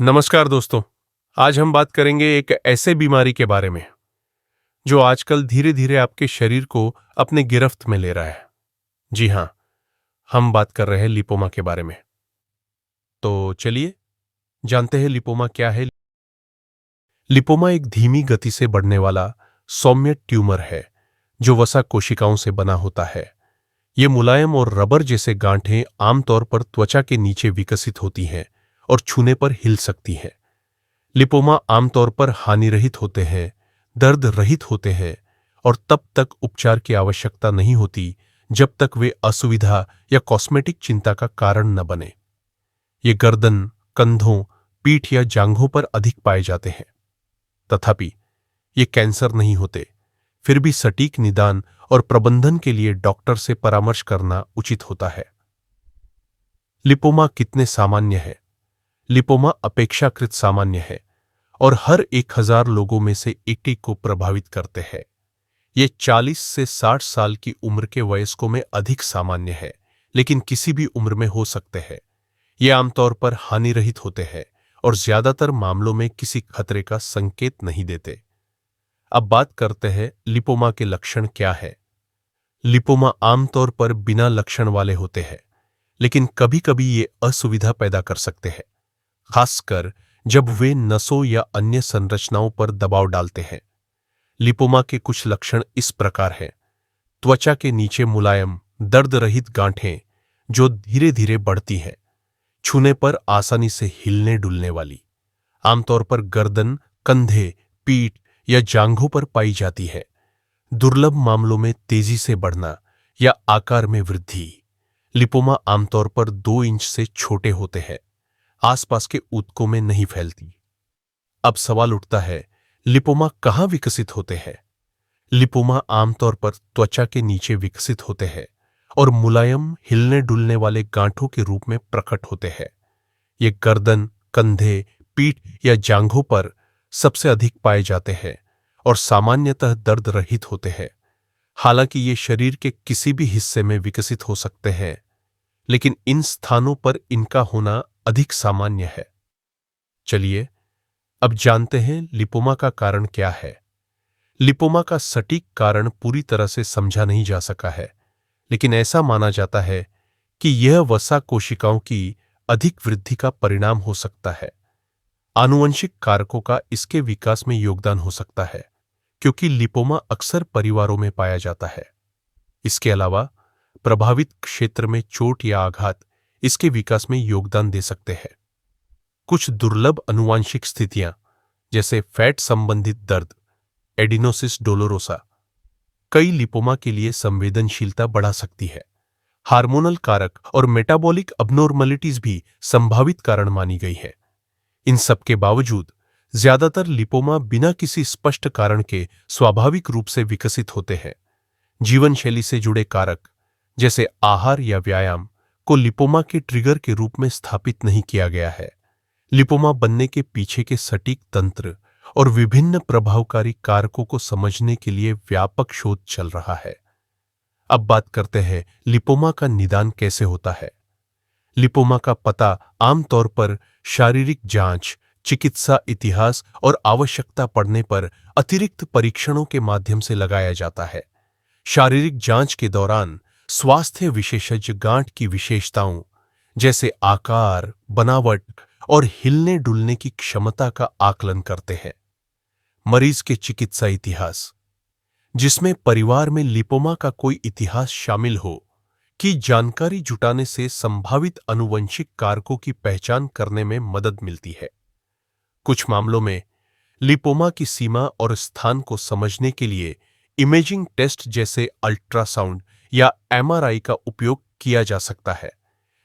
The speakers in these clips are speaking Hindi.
नमस्कार दोस्तों। आज हम बात करेंगे एक ऐसे बीमारी के बारे में जो आजकल धीरे धीरे आपके शरीर को अपने गिरफ्त में ले रहा है। जी हां, हम बात कर रहे हैं लिपोमा के बारे में। तो चलिए जानते हैं लिपोमा क्या है। लिपोमा एक धीमी गति से बढ़ने वाला सौम्य ट्यूमर है जो वसा कोशिकाओं से बना होता है। ये मुलायम और रबर जैसे गांठें आमतौर पर त्वचा के नीचे विकसित होती हैं और छूने पर हिल सकती हैं। लिपोमा आमतौर पर हानिरहित होते हैं, दर्द रहित होते हैं और तब तक उपचार की आवश्यकता नहीं होती जब तक वे असुविधा या कॉस्मेटिक चिंता का कारण न बने। ये गर्दन, कंधों, पीठ या जांघों पर अधिक पाए जाते हैं। तथापि ये कैंसर नहीं होते। फिर भी सटीक निदान और प्रबंधन के लिए डॉक्टर से परामर्श करना उचित होता है। लिपोमा कितने सामान्य है? लिपोमा अपेक्षाकृत सामान्य है और हर 1000 लोगों में से 1 को प्रभावित करते हैं। ये 40 से 60 साल की उम्र के वयस्कों में अधिक सामान्य है, लेकिन किसी भी उम्र में हो सकते हैं। ये आमतौर पर हानिरहित होते हैं और ज्यादातर मामलों में किसी खतरे का संकेत नहीं देते। अब बात करते हैं लिपोमा के लक्षण क्या है। लिपोमा आमतौर पर बिना लक्षण वाले होते हैं, लेकिन कभी-कभी ये असुविधा पैदा कर सकते हैं, खासकर जब वे नसों या अन्य संरचनाओं पर दबाव डालते हैं। लिपोमा के कुछ लक्षण इस प्रकार हैं। त्वचा के नीचे मुलायम, दर्द रहित गांठें जो धीरे धीरे बढ़ती हैं, छूने पर आसानी से हिलने डुलने वाली, आमतौर पर गर्दन, कंधे, पीठ या जांघों पर पाई जाती है। दुर्लभ मामलों में तेजी से बढ़ना या आकार में वृद्धि। लिपोमा आमतौर पर 2 इंच से छोटे होते हैं, आसपास के ऊतकों में नहीं फैलती। अब सवाल उठता है, लिपोमा कहां विकसित होते हैं? लिपोमा आमतौर पर त्वचा के नीचे विकसित होते हैं और मुलायम, हिलने डुलने वाले गांठों के रूप में प्रकट होते हैं। ये गर्दन, कंधे, पीठ या जांघों पर सबसे अधिक पाए जाते हैं और सामान्यतः दर्द रहित होते हैं। हालांकि ये शरीर के किसी भी हिस्से में विकसित हो सकते हैं, लेकिन इन स्थानों पर इनका होना अधिक सामान्य है। चलिए अब जानते हैं लिपोमा का कारण क्या है। लिपोमा का सटीक कारण पूरी तरह से समझा नहीं जा सका है, लेकिन ऐसा माना जाता है कि यह वसा कोशिकाओं की अधिक वृद्धि का परिणाम हो सकता है। आनुवंशिक कारकों का इसके विकास में योगदान हो सकता है, क्योंकि लिपोमा अक्सर परिवारों में पाया जाता है। इसके अलावा प्रभावित क्षेत्र में चोट या आघात इसके विकास में योगदान दे सकते हैं। कुछ दुर्लभ आनुवंशिक स्थितियां जैसे फैट संबंधित दर्द, एडिनोसिस डोलोरोसा, कई लिपोमा के लिए संवेदनशीलता बढ़ा सकती है। हार्मोनल कारक और मेटाबॉलिक अबनॉर्मलिटीज भी संभावित कारण मानी गई है। इन सब के बावजूद ज्यादातर लिपोमा बिना किसी स्पष्ट कारण के स्वाभाविक रूप से विकसित होते हैं। जीवन शैली से जुड़े कारक जैसे आहार या व्यायाम को लिपोमा के ट्रिगर के रूप में स्थापित नहीं किया गया है। लिपोमा बनने के पीछे के सटीक तंत्र और विभिन्न प्रभावकारी कारकों को समझने के लिए व्यापक शोध चल रहा है। अब बात करते हैं लिपोमा का निदान कैसे होता है। लिपोमा का पता आमतौर पर शारीरिक जांच, चिकित्सा इतिहास और आवश्यकता पड़ने पर अतिरिक्त परीक्षणों के माध्यम से लगाया जाता है। शारीरिक जांच के दौरान स्वास्थ्य विशेषज्ञ गांठ की विशेषताओं जैसे आकार, बनावट और हिलने डुलने की क्षमता का आकलन करते हैं। मरीज के चिकित्सा इतिहास, जिसमें परिवार में लिपोमा का कोई इतिहास शामिल हो, की जानकारी जुटाने से संभावित आनुवंशिक कारकों की पहचान करने में मदद मिलती है। कुछ मामलों में लिपोमा की सीमा और स्थान को समझने के लिए इमेजिंग टेस्ट जैसे अल्ट्रासाउंड या एमआरआई का उपयोग किया जा सकता है,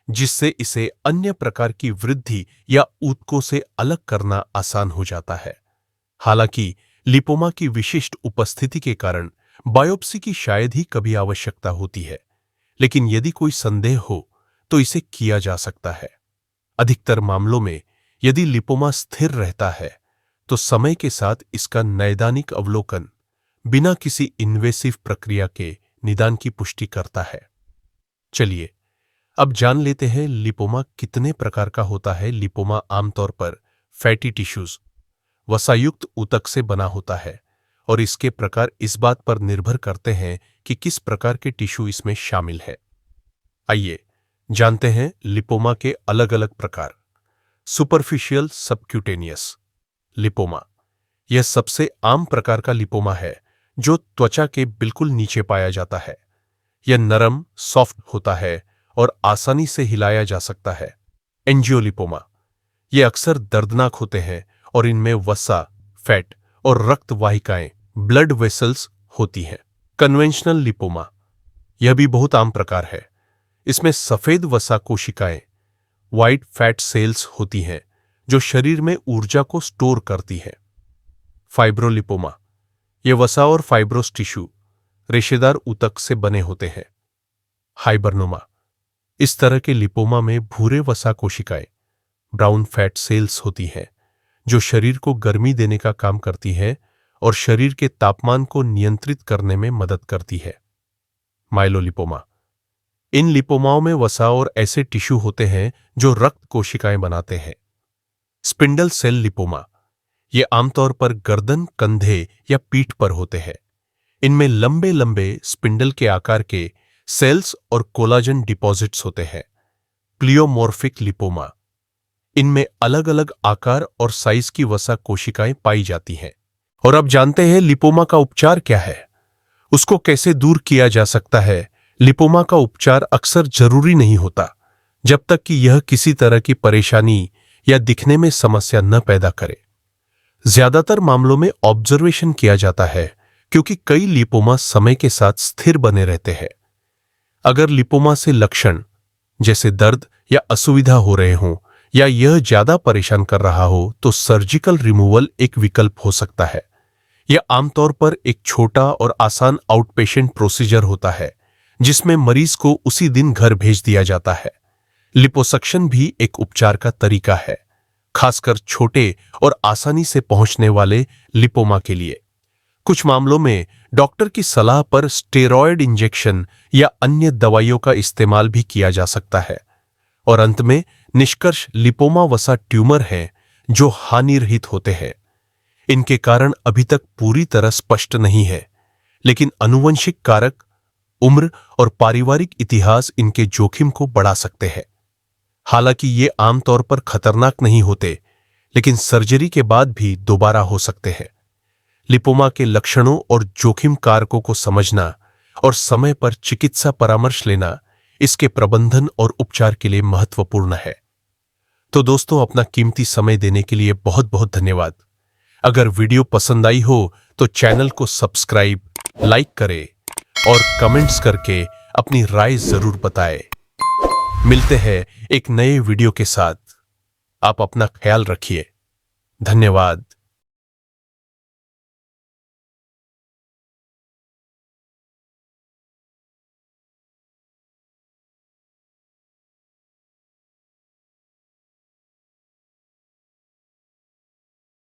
जिससे इसे अन्य प्रकार की वृद्धि या ऊतकों से अलग करना आसान हो जाता है। हालांकि लिपोमा की विशिष्ट उपस्थिति के कारण बायोप्सी की शायद ही कभी आवश्यकता होती है, लेकिन यदि कोई संदेह हो तो इसे किया जा सकता है। अधिकतर मामलों में यदि लिपोमा स्थिर रहता है तो समय के साथ इसका नैदानिक अवलोकन बिना किसी इन्वेसिव प्रक्रिया के निदान की पुष्टि करता है। चलिए अब जान लेते हैं लिपोमा कितने प्रकार का होता है। लिपोमा आमतौर पर फैटी टिश्यूज वसायुक्त ऊतक से बना होता है और इसके प्रकार इस बात पर निर्भर करते हैं कि किस प्रकार के टिश्यू इसमें शामिल है। आइए जानते हैं लिपोमा के अलग अलग प्रकार। सुपरफिशियल सबक्यूटेनियस लिपोमा, यह सबसे आम प्रकार का लिपोमा है जो त्वचा के बिल्कुल नीचे पाया जाता है। यह नरम सॉफ्ट होता है और आसानी से हिलाया जा सकता है। एंजियोलिपोमा, ये अक्सर दर्दनाक होते हैं और इनमें वसा, फैट और रक्त वाहिकाएं ब्लड वेसल्स होती हैं। कन्वेंशनल लिपोमा, यह भी बहुत आम प्रकार है। इसमें सफेद वसा कोशिकाएं व्हाइट फैट सेल्स होती हैं जो शरीर में ऊर्जा को स्टोर करती हैं। फाइब्रोलिपोमा, यह वसा और फाइब्रोस टिश्यू रेशेदार ऊतक से बने होते हैं। हाइबरनोमा, इस तरह के लिपोमा में भूरे वसा कोशिकाएं ब्राउन फैट सेल्स होती हैं जो शरीर को गर्मी देने का काम करती है और शरीर के तापमान को नियंत्रित करने में मदद करती है। माइलोलिपोमा, इन लिपोमाओं में वसा और ऐसे टिश्यू होते हैं जो रक्त कोशिकाएं बनाते हैं। स्पिंडल सेल लिपोमा, ये आमतौर पर गर्दन, कंधे या पीठ पर होते हैं। इनमें लंबे लंबे स्पिंडल के आकार के सेल्स और कोलाजन डिपॉजिट्स होते हैं। प्लियोमॉर्फिक लिपोमा, इनमें अलग अलग आकार और साइज की वसा कोशिकाएं पाई जाती हैं। और अब जानते हैं लिपोमा का उपचार क्या है, उसको कैसे दूर किया जा सकता है। लिपोमा का उपचार अक्सर जरूरी नहीं होता जब तक कि यह किसी तरह की परेशानी या दिखने में समस्या न पैदा करे। ज्यादातर मामलों में ऑब्जर्वेशन किया जाता है क्योंकि कई लिपोमा समय के साथ स्थिर बने रहते हैं। अगर लिपोमा से लक्षण जैसे दर्द या असुविधा हो रहे हों या यह ज्यादा परेशान कर रहा हो तो सर्जिकल रिमूवल एक विकल्प हो सकता है। यह आमतौर पर एक छोटा और आसान आउटपेशेंट प्रोसीजर होता है जिसमें मरीज को उसी दिन घर भेज दिया जाता है। लिपोसक्शन भी एक उपचार का तरीका है, खासकर छोटे और आसानी से पहुंचने वाले लिपोमा के लिए। कुछ मामलों में डॉक्टर की सलाह पर स्टेरॉयड इंजेक्शन या अन्य दवाइयों का इस्तेमाल भी किया जा सकता है। और अंत में निष्कर्ष लिपोमा वसा ट्यूमर हैं जो हानिरहित होते हैं। इनके कारण अभी तक पूरी तरह स्पष्ट नहीं है, लेकिन आनुवंशिक कारक, उम्र और पारिवारिक इतिहास इनके जोखिम को बढ़ा सकते हैं। हालांकि ये आमतौर पर खतरनाक नहीं होते, लेकिन सर्जरी के बाद भी दोबारा हो सकते हैं। लिपोमा के लक्षणों और जोखिम कारकों को समझना और समय पर चिकित्सा परामर्श लेना इसके प्रबंधन और उपचार के लिए महत्वपूर्ण है। तो दोस्तों, अपना कीमती समय देने के लिए बहुत बहुत धन्यवाद। अगर वीडियो पसंद आई हो तो चैनल को सब्सक्राइब, लाइक करें और कमेंट्स करके अपनी राय जरूर बताएं। मिलते हैं एक नए वीडियो के साथ। आप अपना ख्याल रखिए। धन्यवाद।